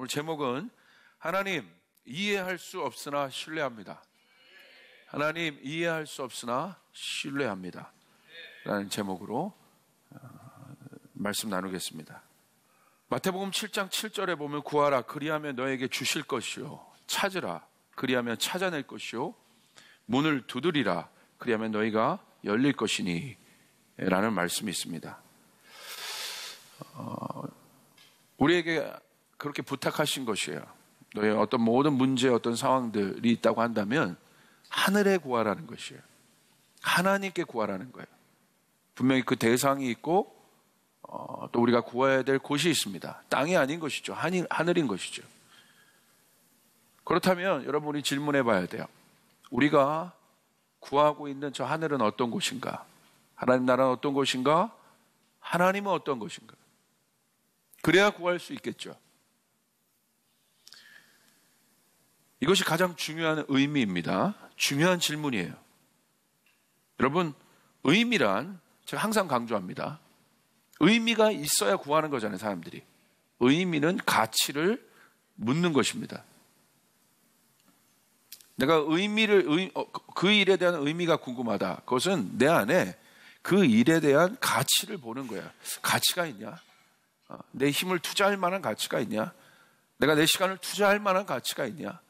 오늘 제목은 하나님 이해할 수 없으나 신뢰합니다. 하나님 이해할 수 없으나 신뢰합니다 라는 제목으로 말씀 나누겠습니다. 마태복음 7장 7절에 보면 구하라 그리하면 너에게 주실 것이요 찾으라 그리하면 찾아낼 것이요 문을 두드리라 그리하면 너희가 열릴 것이니 라는 말씀이 있습니다. 우리에게 그렇게 부탁하신 것이에요. 너의 어떤 모든 문제, 어떤 상황들이 있다고 한다면 하늘에 구하라는 것이에요. 하나님께 구하라는 거예요. 분명히 그 대상이 있고 또 우리가 구해야 될 곳이 있습니다. 땅이 아닌 것이죠. 하늘인 것이죠. 그렇다면 여러분 우리 질문해 봐야 돼요. 우리가 구하고 있는 저 하늘은 어떤 곳인가? 하나님 나라는 어떤 곳인가? 하나님은 어떤 곳인가? 그래야 구할 수 있겠죠. 이것이 가장 중요한 의미입니다. 중요한 질문이에요. 여러분, 의미란 제가 항상 강조합니다. 의미가 있어야 구하는 거잖아요, 사람들이. 의미는 가치를 묻는 것입니다. 내가 그 일에 대한 의미가 궁금하다. 그것은 내 안에 그 일에 대한 가치를 보는 거야. 가치가 있냐? 내 힘을 투자할 만한 가치가 있냐? 내가 내 시간을 투자할 만한 가치가 있냐?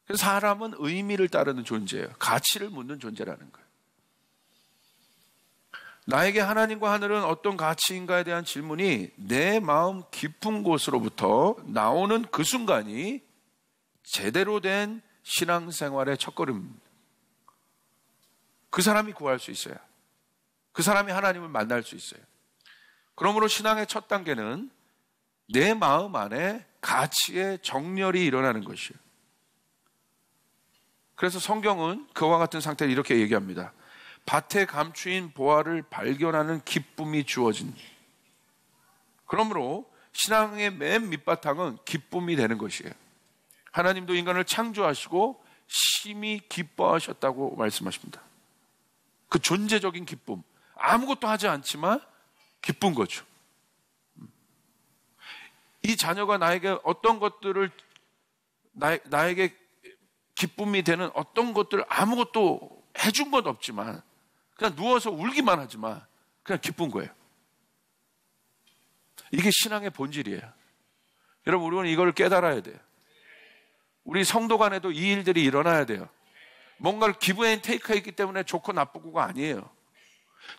그래서 사람은 의미를 따르는 존재예요. 가치를 묻는 존재라는 거예요. 나에게 하나님과 하늘은 어떤 가치인가에 대한 질문이 내 마음 깊은 곳으로부터 나오는 그 순간이 제대로 된 신앙생활의 첫걸음입니다. 그 사람이 구할 수 있어요. 그 사람이 하나님을 만날 수 있어요. 그러므로 신앙의 첫 단계는 내 마음 안에 가치의 정렬이 일어나는 것이에요. 그래서 성경은 그와 같은 상태를 이렇게 얘기합니다. 밭에 감추인 보화를 발견하는 기쁨이 주어진. 그러므로 신앙의 맨 밑바탕은 기쁨이 되는 것이에요. 하나님도 인간을 창조하시고 심히 기뻐하셨다고 말씀하십니다. 그 존재적인 기쁨, 아무것도 하지 않지만 기쁜 거죠. 이 자녀가 나에게 어떤 것들을 나에게 기쁨이 되는 어떤 것들을 아무것도 해준 것 없지만 그냥 누워서 울기만 하지만 그냥 기쁜 거예요. 이게 신앙의 본질이에요. 여러분 우리는 이걸 깨달아야 돼요. 우리 성도 간에도 이 일들이 일어나야 돼요. 뭔가를 기브 앤 테이크가 있기 때문에 좋고 나쁘고가 아니에요.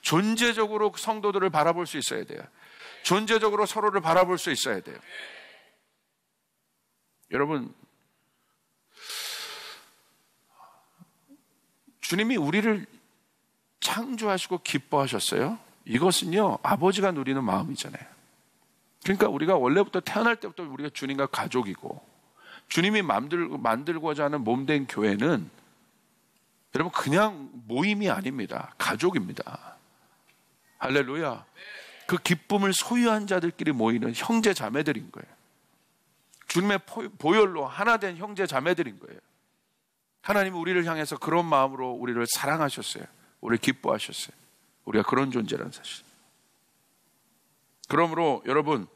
존재적으로 성도들을 바라볼 수 있어야 돼요. 존재적으로 서로를 바라볼 수 있어야 돼요. 여러분 주님이 우리를 창조하시고 기뻐하셨어요. 이것은요 아버지가 누리는 마음이잖아요. 그러니까 우리가 원래부터 태어날 때부터 우리가 주님과 가족이고 주님이 만들고자 하는 몸된 교회는 여러분 그냥 모임이 아닙니다. 가족입니다. 할렐루야. 그 기쁨을 소유한 자들끼리 모이는 형제 자매들인 거예요. 주님의 보혈로 하나 된 형제 자매들인 거예요. 하나님은 우리를 향해서 그런 마음으로 우리를 사랑하셨어요. 우리를 기뻐하셨어요. 우리가 그런 존재라는 사실. 그러므로 여러분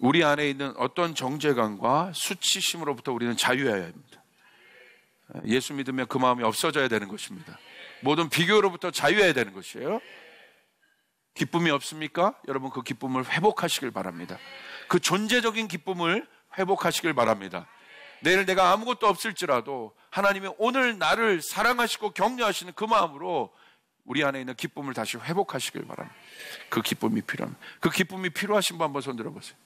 우리 안에 있는 어떤 정죄감과 수치심으로부터 우리는 자유해야 합니다. 예수 믿으면 그 마음이 없어져야 되는 것입니다. 모든 비교로부터 자유해야 되는 것이에요. 기쁨이 없습니까? 여러분 그 기쁨을 회복하시길 바랍니다. 그 존재적인 기쁨을 회복하시길 바랍니다. 내일 내가 아무것도 없을지라도 하나님이 오늘 나를 사랑하시고 격려하시는 그 마음으로 우리 안에 있는 기쁨을 다시 회복하시길 바랍니다. 그 기쁨이 필요합니다. 그 기쁨이 필요하신 분 한번 손 들어보세요.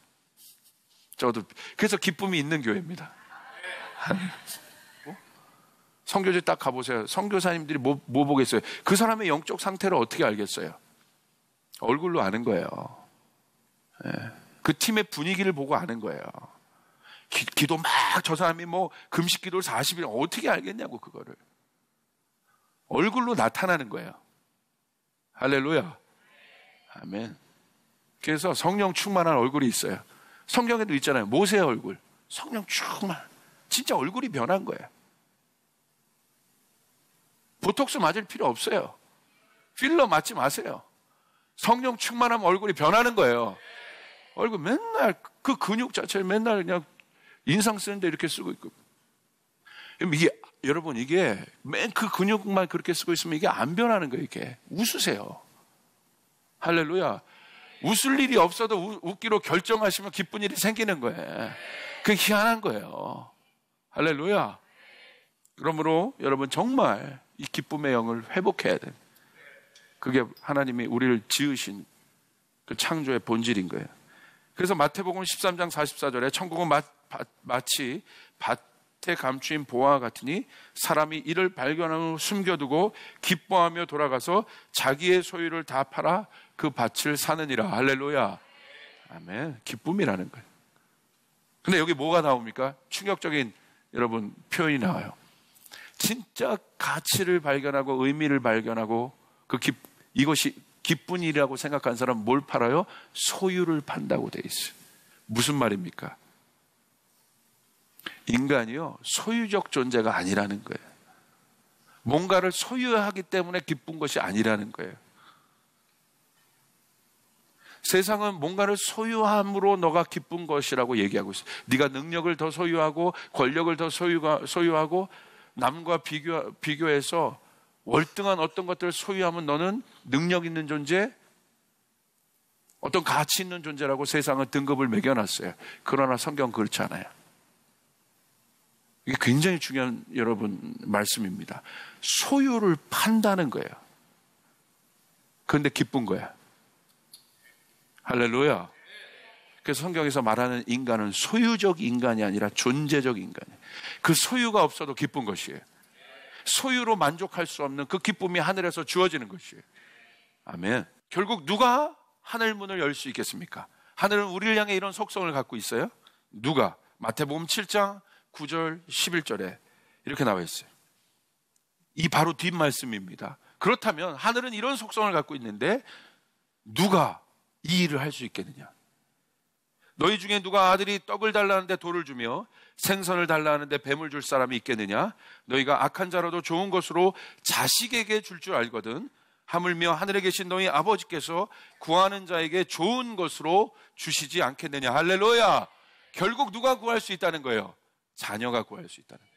저도 그래서 기쁨이 있는 교회입니다. 선교제 딱 가보세요. 선교사님들이 뭐 보겠어요? 그 사람의 영적 상태를 어떻게 알겠어요? 얼굴로 아는 거예요. 그 팀의 분위기를 보고 아는 거예요. 기도 막 저 사람이 뭐 금식 기도를 40일 어떻게 알겠냐고 그거를. 얼굴로 나타나는 거예요. 할렐루야. 아멘. 그래서 성령 충만한 얼굴이 있어요. 성경에도 있잖아요. 모세의 얼굴. 성령 충만. 진짜 얼굴이 변한 거예요. 보톡스 맞을 필요 없어요. 필러 맞지 마세요. 성령 충만하면 얼굴이 변하는 거예요. 얼굴 맨날 그 근육 자체를 맨날 그냥 인상 쓰는데 이렇게 쓰고 있고. 이게, 여러분, 이게 맨 그 근육만 그렇게 쓰고 있으면 이게 안 변하는 거예요, 이게. 웃으세요. 할렐루야. 웃을 일이 없어도 웃기로 결정하시면 기쁜 일이 생기는 거예요. 그게 희한한 거예요. 할렐루야. 그러므로 여러분 정말 이 기쁨의 영을 회복해야 돼요. 그게 하나님이 우리를 지으신 그 창조의 본질인 거예요. 그래서 마태복음 13장 44절에 천국은 마치 밭에 감추인 보화와 같으니 사람이 이를 발견하고 숨겨두고 기뻐하며 돌아가서 자기의 소유를 다 팔아 그 밭을 사느니라. 할렐루야. 아멘. 기쁨이라는 거예요. 근데 여기 뭐가 나옵니까? 충격적인 여러분 표현이 나와요. 진짜 가치를 발견하고 의미를 발견하고 이것이 기쁜 일이라고 생각한 사람은 뭘 팔아요? 소유를 판다고 돼 있어요. 무슨 말입니까? 인간이요, 소유적 존재가 아니라는 거예요. 뭔가를 소유하기 때문에 기쁜 것이 아니라는 거예요. 세상은 뭔가를 소유함으로 너가 기쁜 것이라고 얘기하고 있어요. 네가 능력을 더 소유하고 권력을 더 소유하고 남과 비교해서 월등한 어떤 것들을 소유하면 너는 능력 있는 존재, 어떤 가치 있는 존재라고 세상은 등급을 매겨놨어요. 그러나 성경은 그렇지 않아요. 이게 굉장히 중요한 여러분 말씀입니다. 소유를 판다는 거예요. 그런데 기쁜 거야. 할렐루야. 그래서 성경에서 말하는 인간은 소유적 인간이 아니라 존재적 인간이에요. 그 소유가 없어도 기쁜 것이에요. 소유로 만족할 수 없는 그 기쁨이 하늘에서 주어지는 것이에요. 아멘. 결국 누가 하늘 문을 열 수 있겠습니까? 하늘은 우리를 향해 이런 속성을 갖고 있어요. 누가? 마태복음 7장 9절 11절에 이렇게 나와 있어요. 이 바로 뒷말씀입니다. 그렇다면 하늘은 이런 속성을 갖고 있는데 누가 이 일을 할 수 있겠느냐? 너희 중에 누가 아들이 떡을 달라는데 돌을 주며 생선을 달라는데 뱀을 줄 사람이 있겠느냐? 너희가 악한 자라도 좋은 것으로 자식에게 줄 줄 알거든. 하물며 하늘에 계신 너희 아버지께서 구하는 자에게 좋은 것으로 주시지 않겠느냐? 할렐루야. 결국 누가 구할 수 있다는 거예요? 자녀가 구할 수 있다는 거예요.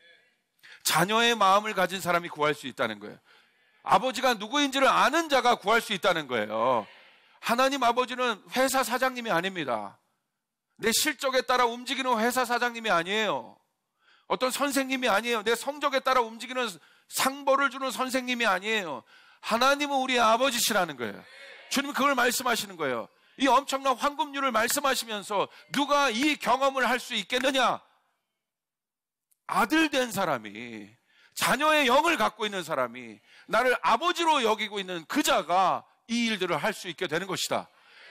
자녀의 마음을 가진 사람이 구할 수 있다는 거예요. 아버지가 누구인지를 아는 자가 구할 수 있다는 거예요. 하나님 아버지는 회사 사장님이 아닙니다. 내 실적에 따라 움직이는 회사 사장님이 아니에요. 어떤 선생님이 아니에요. 내 성적에 따라 움직이는 상벌을 주는 선생님이 아니에요. 하나님은 우리의 아버지시라는 거예요. 주님 그걸 말씀하시는 거예요. 이 엄청난 황금률을 말씀하시면서 누가 이 경험을 할 수 있겠느냐? 아들 된 사람이, 자녀의 영을 갖고 있는 사람이, 나를 아버지로 여기고 있는 그 자가 이 일들을 할 수 있게 되는 것이다.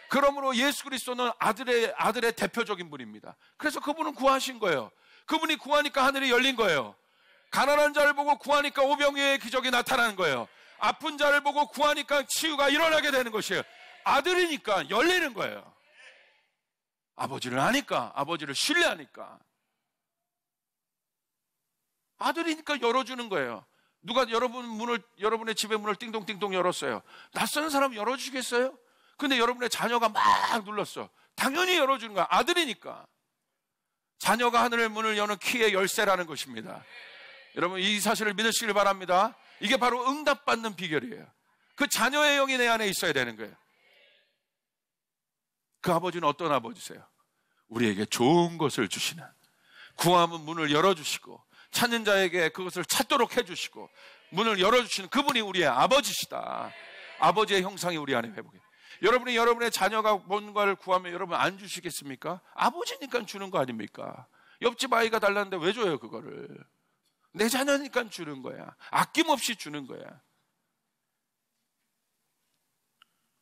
그러므로 예수 그리스도는 아들의 대표적인 분입니다. 그래서 그분은 구하신 거예요. 그분이 구하니까 하늘이 열린 거예요. 가난한 자를 보고 구하니까 오병이어의 기적이 나타나는 거예요. 아픈 자를 보고 구하니까 치유가 일어나게 되는 것이에요. 아들이니까 열리는 거예요. 아버지를 아니까, 아버지를 신뢰하니까. 아들이니까 열어주는 거예요. 누가 여러분의 집의 문을 띵동띵동 열었어요. 낯선 사람 열어주시겠어요? 근데 여러분의 자녀가 막 눌렀어. 당연히 열어주는 거야. 아들이니까. 자녀가 하늘의 문을 여는 키의 열쇠라는 것입니다. 여러분 이 사실을 믿으시길 바랍니다. 이게 바로 응답받는 비결이에요. 그 자녀의 영이 내 안에 있어야 되는 거예요. 그 아버지는 어떤 아버지세요? 우리에게 좋은 것을 주시는, 구하면 문을 열어주시고 찾는 자에게 그것을 찾도록 해주시고 문을 열어주시는 그분이 우리의 아버지시다. 아버지의 형상이 우리 안에 회복해. 여러분이 여러분의 자녀가 뭔가를 구하면 여러분 안 주시겠습니까? 아버지니까 주는 거 아닙니까? 옆집 아이가 달라는데 왜 줘요 그거를? 내 자녀니까 주는 거야. 아낌없이 주는 거야.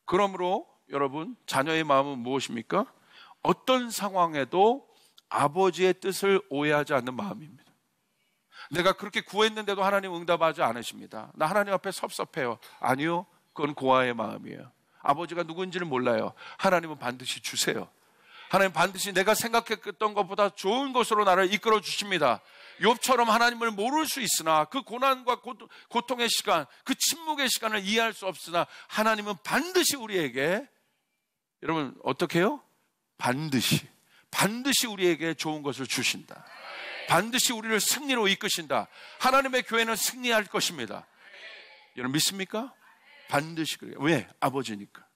그러므로 여러분 자녀의 마음은 무엇입니까? 어떤 상황에도 아버지의 뜻을 오해하지 않는 마음입니다. 내가 그렇게 구했는데도 하나님 응답하지 않으십니다. 나 하나님 앞에 섭섭해요. 아니요, 그건 고아의 마음이에요. 아버지가 누구인지를 몰라요. 하나님은 반드시 주세요. 하나님 반드시 내가 생각했던 것보다 좋은 것으로 나를 이끌어 주십니다. 욥처럼 하나님을 모를 수 있으나 그 고난과 고통의 시간, 그 침묵의 시간을 이해할 수 없으나 하나님은 반드시 우리에게, 여러분 어떻게 해요? 반드시 우리에게 좋은 것을 주신다. 반드시 우리를 승리로 이끄신다. 하나님의 교회는 승리할 것입니다. 여러분 믿습니까? 반드시 그래요. 왜? 아버지니까.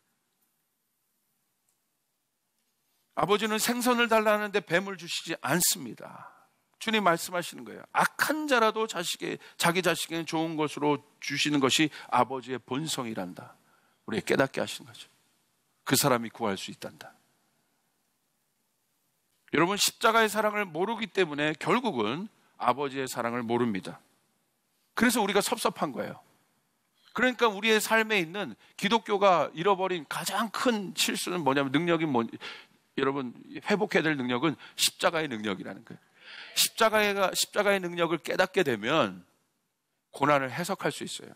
아버지는 생선을 달라는데 뱀을 주시지 않습니다. 주님 말씀하시는 거예요. 악한 자라도 자기 자식에게 좋은 것으로 주시는 것이 아버지의 본성이란다. 우리에게 깨닫게 하시는 거죠. 그 사람이 구할 수 있단다. 여러분 십자가의 사랑을 모르기 때문에 결국은 아버지의 사랑을 모릅니다. 그래서 우리가 섭섭한 거예요. 그러니까 우리의 삶에 있는 기독교가 잃어버린 가장 큰 실수는 뭐냐면 여러분 회복해야 될 능력은 십자가의 능력이라는 거예요. 십자가의 능력을 깨닫게 되면 고난을 해석할 수 있어요.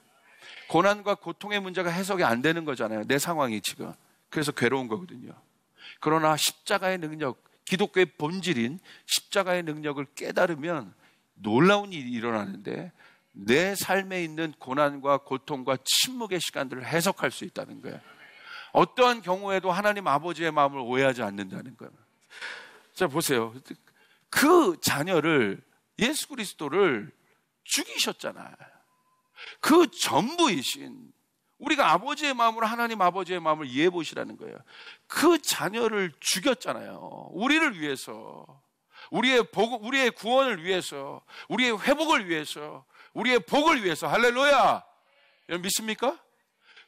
고난과 고통의 문제가 해석이 안 되는 거잖아요. 내 상황이 지금. 그래서 괴로운 거거든요. 그러나 십자가의 능력, 기독교의 본질인 십자가의 능력을 깨달으면 놀라운 일이 일어나는데 내 삶에 있는 고난과 고통과 침묵의 시간들을 해석할 수 있다는 거예요. 어떠한 경우에도 하나님 아버지의 마음을 오해하지 않는다는 거예요. 자, 보세요. 그 자녀를, 예수 그리스도를 죽이셨잖아요. 그 전부이신, 우리가 아버지의 마음으로 하나님 아버지의 마음을 이해해 보시라는 거예요. 그 자녀를 죽였잖아요. 우리를 위해서, 우리의 구원을 위해서, 우리의 회복을 위해서, 우리의 복을 위해서. 할렐루야! 여러분 믿습니까?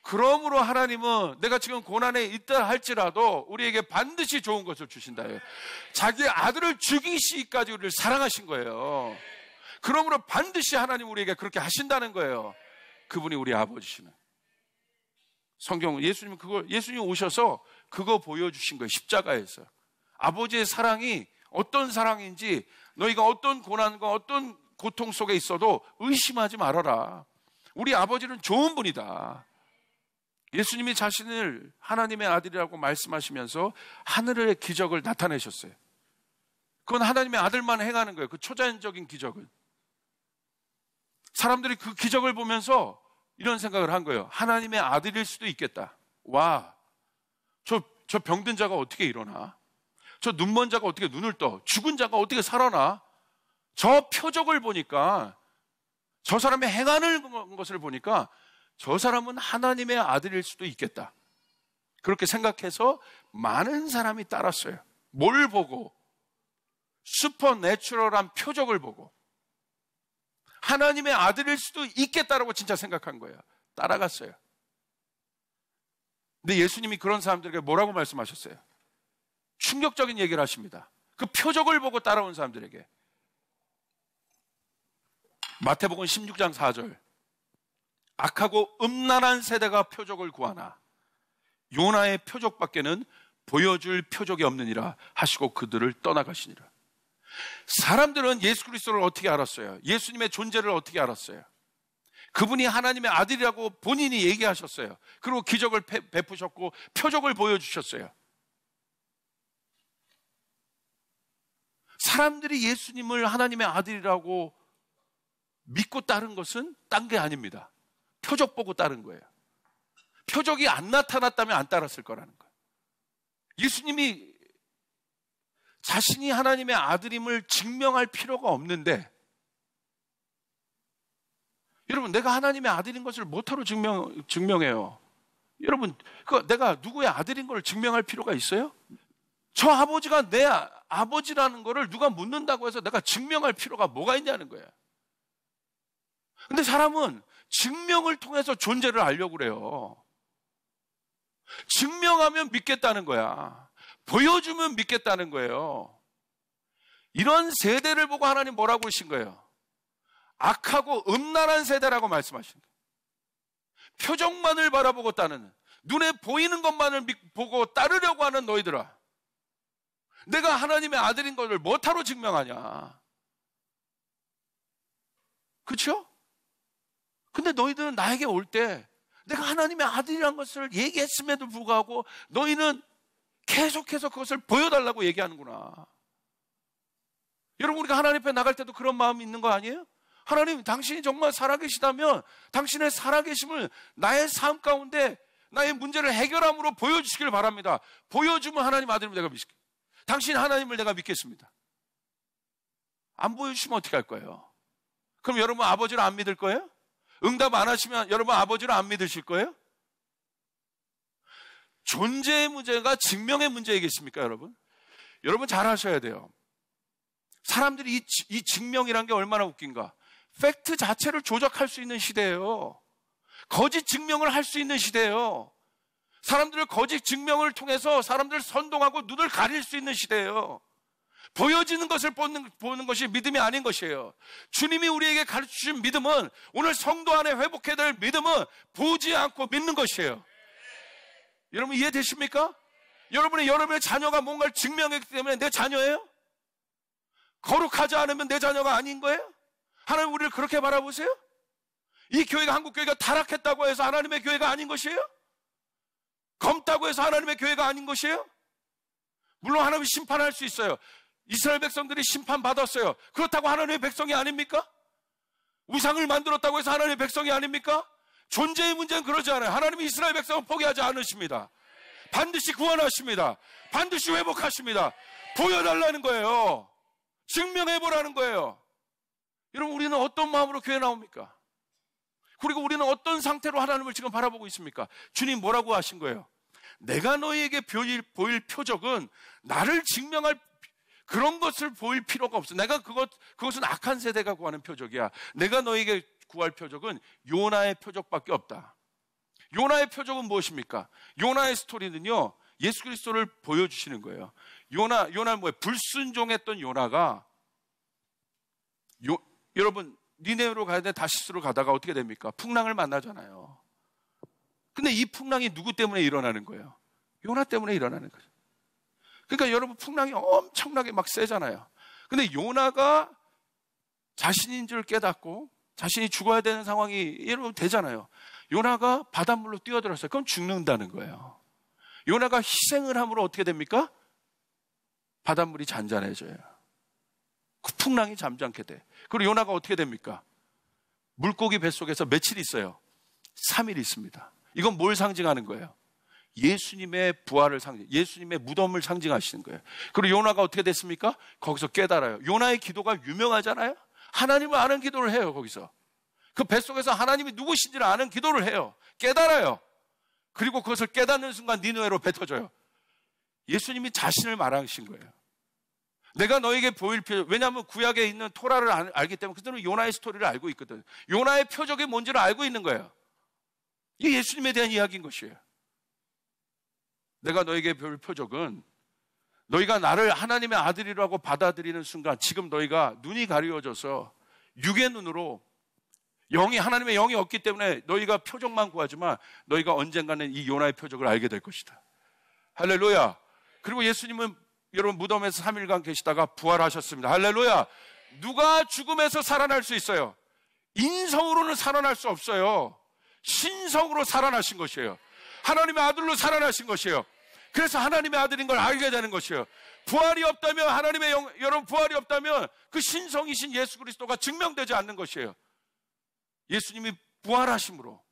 그러므로 하나님은 내가 지금 고난에 있다 할지라도 우리에게 반드시 좋은 것을 주신다. 자기 아들을 죽이시기까지 우리를 사랑하신 거예요. 그러므로 반드시 하나님 우리에게 그렇게 하신다는 거예요. 그분이 우리 아버지시는. 성경 예수님 오셔서 그거 보여주신 거예요. 십자가에서. 아버지의 사랑이 어떤 사랑인지 너희가 어떤 고난과 어떤 고통 속에 있어도 의심하지 말아라. 우리 아버지는 좋은 분이다. 예수님이 자신을 하나님의 아들이라고 말씀하시면서 하늘의 기적을 나타내셨어요. 그건 하나님의 아들만 행하는 거예요. 그 초자연적인 기적은. 사람들이 그 기적을 보면서 이런 생각을 한 거예요. 하나님의 아들일 수도 있겠다. 와, 저 병든 자가 어떻게 일어나? 저 눈먼 자가 어떻게 눈을 떠? 죽은 자가 어떻게 살아나? 저 표적을 보니까, 저 사람의 행하는 것을 보니까 저 사람은 하나님의 아들일 수도 있겠다. 그렇게 생각해서 많은 사람이 따랐어요. 뭘 보고? 슈퍼내추럴한 표적을 보고 하나님의 아들일 수도 있겠다라고 진짜 생각한 거예요. 따라갔어요. 근데 예수님이 그런 사람들에게 뭐라고 말씀하셨어요? 충격적인 얘기를 하십니다. 그 표적을 보고 따라온 사람들에게. 마태복음 16장 4절. 악하고 음란한 세대가 표적을 구하나 요나의 표적밖에는 보여줄 표적이 없느니라 하시고 그들을 떠나가시니라. 사람들은 예수 그리스도를 어떻게 알았어요? 예수님의 존재를 어떻게 알았어요? 그분이 하나님의 아들이라고 본인이 얘기하셨어요. 그리고 기적을 베푸셨고 표적을 보여주셨어요. 사람들이 예수님을 하나님의 아들이라고 믿고 따른 것은 딴 게 아닙니다. 표적 보고 따른 거예요. 표적이 안 나타났다면 안 따랐을 거라는 거예요. 예수님이 자신이 하나님의 아들임을 증명할 필요가 없는데, 여러분, 내가 하나님의 아들인 것을 뭐하러 증명해요? 여러분, 내가 누구의 아들인 걸 증명할 필요가 있어요? 저 아버지가 내 아버지라는 거를 누가 묻는다고 해서 내가 증명할 필요가 뭐가 있냐는 거예요. 근데 사람은 증명을 통해서 존재를 알려고 그래요. 증명하면 믿겠다는 거야. 보여주면 믿겠다는 거예요. 이런 세대를 보고 하나님 뭐라고 그러신 거예요? 악하고 음란한 세대라고 말씀하신 거예요. 표정만을 바라보고 따르는, 눈에 보이는 것만을 보고 따르려고 하는 너희들아, 내가 하나님의 아들인 것을 뭐하러 증명하냐? 그렇죠? 근데 너희들은 나에게 올 때 내가 하나님의 아들이라는 것을 얘기했음에도 불구하고 너희는 계속해서 그것을 보여달라고 얘기하는구나. 여러분, 우리가 하나님 앞에 나갈 때도 그런 마음이 있는 거 아니에요? 하나님, 당신이 정말 살아계시다면 당신의 살아계심을 나의 삶 가운데 나의 문제를 해결함으로 보여주시길 바랍니다. 보여주면 하나님 아들이면 내가 믿을게요. 당신 하나님을 내가 믿겠습니다. 안 보여주시면 어떻게 할 거예요? 그럼 여러분 아버지를 안 믿을 거예요? 응답 안 하시면 여러분 아버지를 안 믿으실 거예요? 존재의 문제가 증명의 문제이겠습니까, 여러분? 여러분 잘 하셔야 돼요. 사람들이 이 증명이란 게 얼마나 웃긴가. 팩트 자체를 조작할 수 있는 시대예요. 거짓 증명을 할 수 있는 시대예요. 사람들을 거짓 증명을 통해서 사람들을 선동하고 눈을 가릴 수 있는 시대예요. 보여지는 것을 보는 것이 믿음이 아닌 것이에요. 주님이 우리에게 가르쳐주신 믿음은, 오늘 성도 안에 회복해야 될 믿음은 보지 않고 믿는 것이에요. 여러분 이해되십니까? 여러분의 자녀가 뭔가를 증명했기 때문에 내 자녀예요? 거룩하지 않으면 내 자녀가 아닌 거예요? 하나님 우리를 그렇게 바라보세요? 이 교회가 한국교회가 타락했다고 해서 하나님의 교회가 아닌 것이에요? 검다고 해서 하나님의 교회가 아닌 것이에요? 물론 하나님이 심판할 수 있어요. 이스라엘 백성들이 심판받았어요. 그렇다고 하나님의 백성이 아닙니까? 우상을 만들었다고 해서 하나님의 백성이 아닙니까? 존재의 문제는 그러지 않아요. 하나님이 이스라엘 백성을 포기하지 않으십니다. 반드시 구원하십니다. 반드시 회복하십니다. 보여달라는 거예요. 증명해보라는 거예요. 여러분 우리는 어떤 마음으로 교회 나옵니까? 그리고 우리는 어떤 상태로 하나님을 지금 바라보고 있습니까? 주님 뭐라고 하신 거예요? 내가 너희에게 보일 표적은 나를 증명할 그런 것을 보일 필요가 없어. 그것은 악한 세대가 구하는 표적이야. 내가 너희에게 구할 표적은 요나의 표적밖에 없다. 요나의 표적은 무엇입니까? 요나의 스토리는요, 예수 그리스도를 보여주시는 거예요. 요나는 뭐예요? 불순종했던 요나가, 여러분, 니네로 가야 돼 다시스로 가다가 어떻게 됩니까? 풍랑을 만나잖아요. 근데 이 풍랑이 누구 때문에 일어나는 거예요? 요나 때문에 일어나는 거죠. 그러니까 여러분 풍랑이 엄청나게 막 세잖아요. 근데 요나가 자신인 줄 깨닫고 자신이 죽어야 되는 상황이 여러분 되잖아요. 요나가 바닷물로 뛰어들었어요. 그럼 죽는다는 거예요. 요나가 희생을 함으로 어떻게 됩니까? 바닷물이 잔잔해져요. 그 풍랑이 잠잠게 돼. 그리고 요나가 어떻게 됩니까? 물고기 뱃속에서 며칠 있어요? 3일 있습니다. 이건 뭘 상징하는 거예요? 예수님의 부활을 예수님의 무덤을 상징하시는 거예요. 그리고 요나가 어떻게 됐습니까? 거기서 깨달아요. 요나의 기도가 유명하잖아요. 하나님을 아는 기도를 해요. 거기서 그 뱃속에서 하나님이 누구신지를 아는 기도를 해요. 깨달아요. 그리고 그것을 깨닫는 순간 니느웨로 뱉어져요. 예수님이 자신을 말하신 거예요. 내가 너에게 보일 표적, 왜냐하면 구약에 있는 토라를 알기 때문에 그들은 요나의 스토리를 알고 있거든. 요나의 표적이 뭔지를 알고 있는 거예요. 이게 예수님에 대한 이야기인 것이에요. 내가 너에게 보일 표적은 너희가 나를 하나님의 아들이라고 받아들이는 순간, 지금 너희가 눈이 가려져서 육의 눈으로 하나님의 영이 없기 때문에 너희가 표적만 구하지만 너희가 언젠가는 이 요나의 표적을 알게 될 것이다. 할렐루야. 그리고 예수님은 여러분 무덤에서 3일간 계시다가 부활하셨습니다. 할렐루야. 누가 죽음에서 살아날 수 있어요? 인성으로는 살아날 수 없어요. 신성으로 살아나신 것이에요. 하나님의 아들로 살아나신 것이에요. 그래서 하나님의 아들인 걸 알게 되는 것이에요. 부활이 없다면, 여러분 부활이 없다면 그 신성이신 예수 그리스도가 증명되지 않는 것이에요. 예수님이 부활하심으로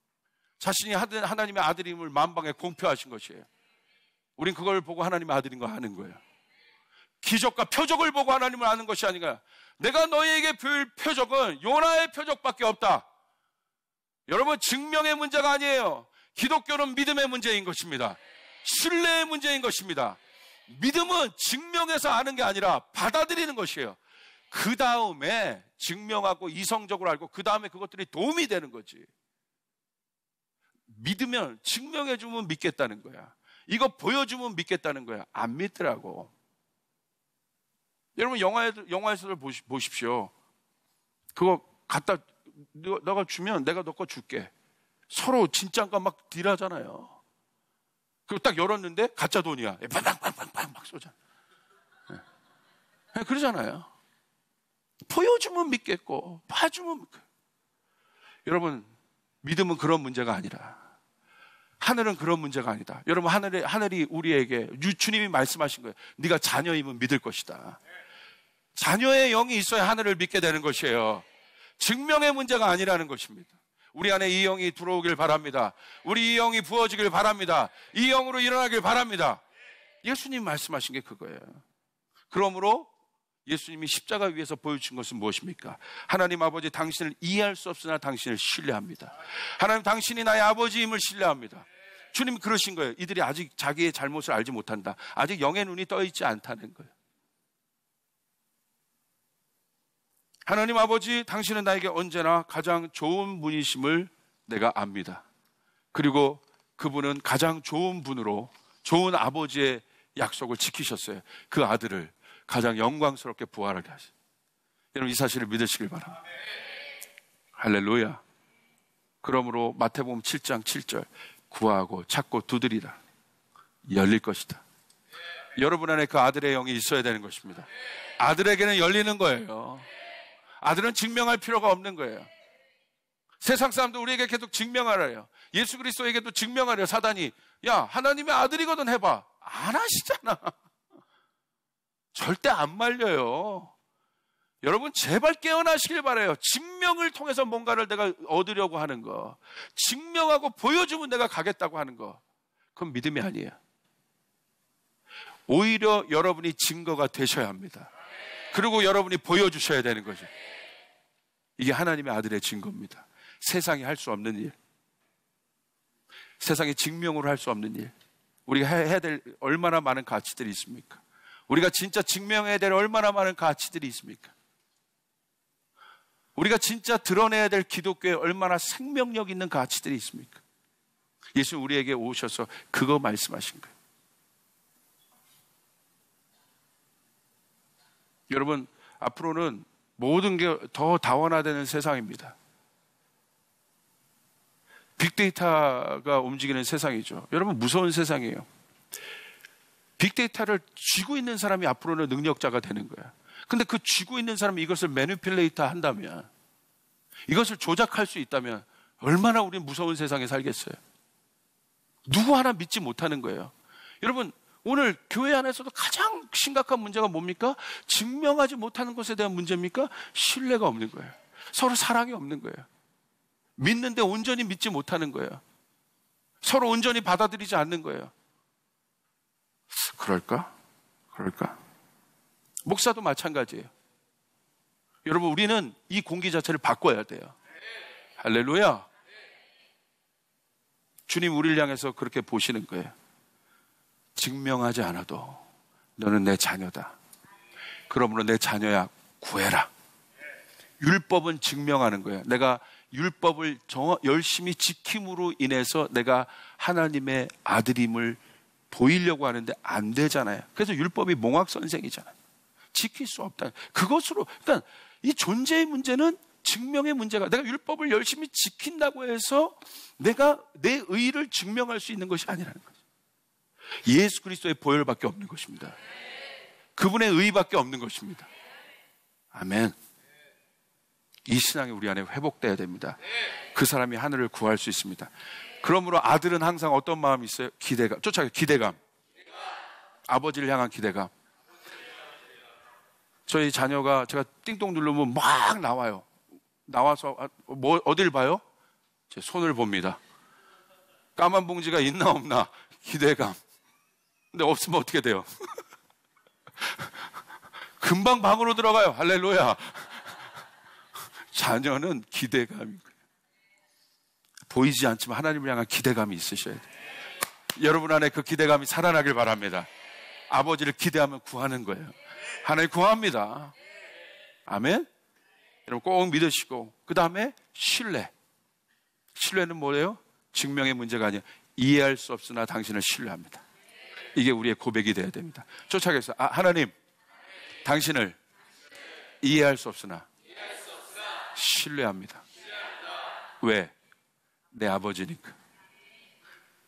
자신이 하나님의 아들임을 만방에 공표하신 것이에요. 우린 그걸 보고 하나님의 아들인 거 아는 거예요. 기적과 표적을 보고 하나님을 아는 것이 아닌가. 내가 너희에게 보일 표적은 요나의 표적밖에 없다. 여러분 증명의 문제가 아니에요. 기독교는 믿음의 문제인 것입니다. 신뢰의 문제인 것입니다. 믿음은 증명해서 아는 게 아니라 받아들이는 것이에요. 그 다음에 증명하고 이성적으로 알고 그 다음에 그것들이 도움이 되는 거지. 믿으면 증명해주면 믿겠다는 거야. 이거 보여주면 믿겠다는 거야. 안 믿더라고. 여러분 영화에서도 보십시오. 그거 갖다 너가 주면 내가 너 거 줄게. 서로 진짜인가 막 딜하잖아요. 그리고 딱 열었는데 가짜 돈이야. 빵빵빵빵 막 쏘잖아. 네. 그러잖아요. 보여주면 믿겠고 봐주면 믿겠고. 여러분 믿음은 그런 문제가 아니라, 하늘은 그런 문제가 아니다. 여러분 하늘이 우리에게 주님이 말씀하신 거예요. 네가 자녀이면 믿을 것이다. 자녀의 영이 있어야 하늘을 믿게 되는 것이에요. 증명의 문제가 아니라는 것입니다. 우리 안에 이 영이 들어오길 바랍니다. 우리 이 영이 부어지길 바랍니다. 이 영으로 일어나길 바랍니다. 예수님 말씀하신 게 그거예요. 그러므로 예수님이 십자가 위에서 보여준 것은 무엇입니까? 하나님 아버지, 당신을 이해할 수 없으나 당신을 신뢰합니다. 하나님, 당신이 나의 아버지임을 신뢰합니다. 주님 그러신 거예요. 이들이 아직 자기의 잘못을 알지 못한다. 아직 영의 눈이 떠 있지 않다는 거예요. 하나님 아버지, 당신은 나에게 언제나 가장 좋은 분이심을 내가 압니다. 그리고 그분은 가장 좋은 분으로 좋은 아버지의 약속을 지키셨어요. 그 아들을 가장 영광스럽게 부활하게 하셨어요. 여러분, 이 사실을 믿으시길 바랍니다. 할렐루야. 그러므로 마태복음 7장 7절, 구하고 찾고 두드리라, 열릴 것이다. 여러분 안에 그 아들의 영이 있어야 되는 것입니다. 아들에게는 열리는 거예요. 아들은 증명할 필요가 없는 거예요. 세상 사람도 우리에게 계속 증명하래요. 예수 그리스도에게도 증명하래요. 사단이, 야, 하나님의 아들이거든 해봐. 안 하시잖아. 절대 안 말려요. 여러분, 제발 깨어나시길 바라요. 증명을 통해서 뭔가를 내가 얻으려고 하는 거, 증명하고 보여주면 내가 가겠다고 하는 거, 그건 믿음이 아니에요. 오히려 여러분이 증거가 되셔야 합니다. 그리고 여러분이 보여주셔야 되는 거죠. 이게 하나님의 아들의 증거입니다. 세상이 할 수 없는 일, 세상이 증명으로 할 수 없는 일, 우리가 해야 될 얼마나 많은 가치들이 있습니까? 우리가 진짜 증명해야 될 얼마나 많은 가치들이 있습니까? 우리가 진짜 드러내야 될 기독교에 얼마나 생명력 있는 가치들이 있습니까? 예수님 우리에게 오셔서 그거 말씀하신 거예요. 여러분, 앞으로는 모든 게 더 다원화되는 세상입니다. 빅데이터가 움직이는 세상이죠. 여러분, 무서운 세상이에요. 빅데이터를 쥐고 있는 사람이 앞으로는 능력자가 되는 거야. 근데 그 쥐고 있는 사람이 이것을 매니플레이터 한다면, 이것을 조작할 수 있다면 얼마나 우리는 무서운 세상에 살겠어요. 누구 하나 믿지 못하는 거예요. 여러분, 오늘 교회 안에서도 가장 심각한 문제가 뭡니까? 증명하지 못하는 것에 대한 문제입니까? 신뢰가 없는 거예요. 서로 사랑이 없는 거예요. 믿는데 온전히 믿지 못하는 거예요. 서로 온전히 받아들이지 않는 거예요. 그럴까? 목사도 마찬가지예요. 여러분, 우리는 이 공기 자체를 바꿔야 돼요. 할렐루야. 주님 우리를 향해서 그렇게 보시는 거예요. 증명하지 않아도 너는 내 자녀다. 그러므로 내 자녀야, 구해라. 율법은 증명하는 거예요. 내가 율법을 열심히 지킴으로 인해서 내가 하나님의 아들임을 보이려고 하는데 안 되잖아요. 그래서 율법이 몽학 선생이잖아요. 지킬 수 없다. 그것으로, 그러니까 이 존재의 문제는 증명의 문제가, 내가 율법을 열심히 지킨다고 해서 내가 내 의의를 증명할 수 있는 것이 아니라는 거죠. 예수 그리스도의 보혈밖에 없는 것입니다. 그분의 의의밖에 없는 것입니다. 아멘. 이 신앙이 우리 안에 회복돼야 됩니다. 그 사람이 하늘을 구할 수 있습니다. 그러므로 아들은 항상 어떤 마음이 있어요? 기대감. 쫓아가요. 기대감. 아버지를 향한 기대감. 저희 자녀가 제가 띵동 누르면 막 나와요. 나와서 어딜 봐요? 제 손을 봅니다. 까만 봉지가 있나 없나 기대감. 근데 없으면 어떻게 돼요? 금방 방으로 들어가요. 할렐루야. 자녀는 기대감인 거예요. 보이지 않지만 하나님을 향한 기대감이 있으셔야 돼요. 여러분 안에 그 기대감이 살아나길 바랍니다. 아버지를 기대하면 구하는 거예요. 하나님 구합니다. 아멘. 여러분 꼭 믿으시고, 그 다음에 신뢰. 신뢰는 뭐예요? 증명의 문제가 아니에요. 이해할 수 없으나 당신을 신뢰합니다. 이게 우리의 고백이 돼야 됩니다. 쫓아가겠어요. 하나님, 당신을 이해할 수 없으나 신뢰합니다. 왜? 내 아버지니까.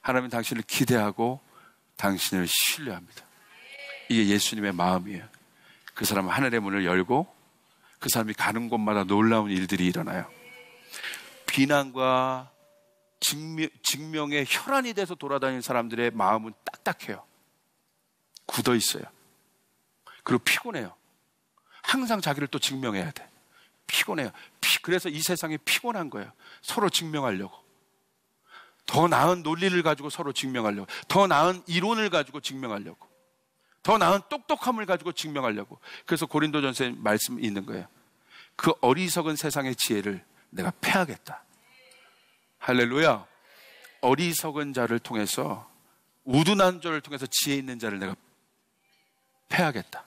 하나님, 당신을 기대하고 당신을 신뢰합니다. 이게 예수님의 마음이에요. 그 사람은 하늘의 문을 열고 그 사람이 가는 곳마다 놀라운 일들이 일어나요. 비난과 증명의 혈안이 돼서 돌아다니는 사람들의 마음은 딱딱해요. 굳어 있어요. 그리고 피곤해요. 항상 자기를 또 증명해야 돼. 피곤해요. 그래서 이 세상이 피곤한 거예요. 서로 증명하려고. 더 나은 논리를 가지고 서로 증명하려고. 더 나은 이론을 가지고 증명하려고. 더 나은 똑똑함을 가지고 증명하려고. 그래서 고린도전서에 말씀이 있는 거예요. 그 어리석은 세상의 지혜를 내가 패하겠다. 할렐루야. 어리석은 자를 통해서, 우둔한 자를 통해서 지혜 있는 자를 내가 패하겠다.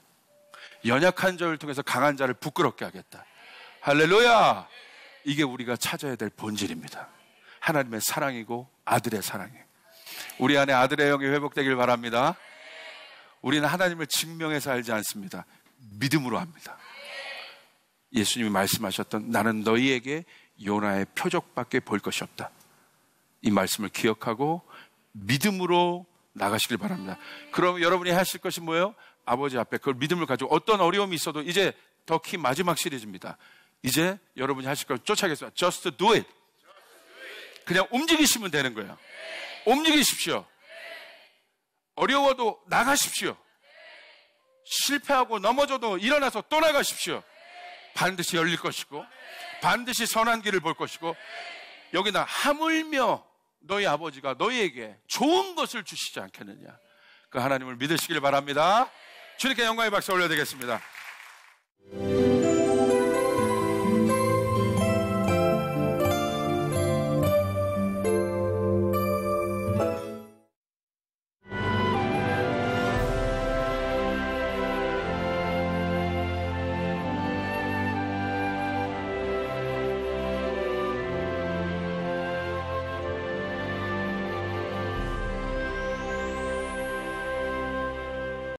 연약한 자를 통해서 강한 자를 부끄럽게 하겠다. 할렐루야. 이게 우리가 찾아야 될 본질입니다. 하나님의 사랑이고 아들의 사랑이에요. 우리 안에 아들의 영이 회복되길 바랍니다. 우리는 하나님을 증명해서 알지 않습니다. 믿음으로 합니다. 예수님이 말씀하셨던 나는 너희에게 요나의 표적밖에 볼 것이 없다. 이 말씀을 기억하고 믿음으로 나가시길 바랍니다. 그럼 여러분이 하실 것이 뭐예요? 아버지 앞에 그걸 믿음을 가지고 어떤 어려움이 있어도, 이제 더 키 마지막 시리즈입니다. 이제 여러분이 하실 걸 쫓아가겠습니다. Just do it. 그냥 움직이시면 되는 거예요. 움직이십시오. 어려워도 나가십시오. 실패하고 넘어져도 일어나서 또 나가십시오. 반드시 열릴 것이고 반드시 선한 길을 볼 것이고, 여기다 하물며 너희 아버지가 너희에게 좋은 것을 주시지 않겠느냐. 그 하나님을 믿으시길 바랍니다. 주님께 영광의 박수 올려드리겠습니다.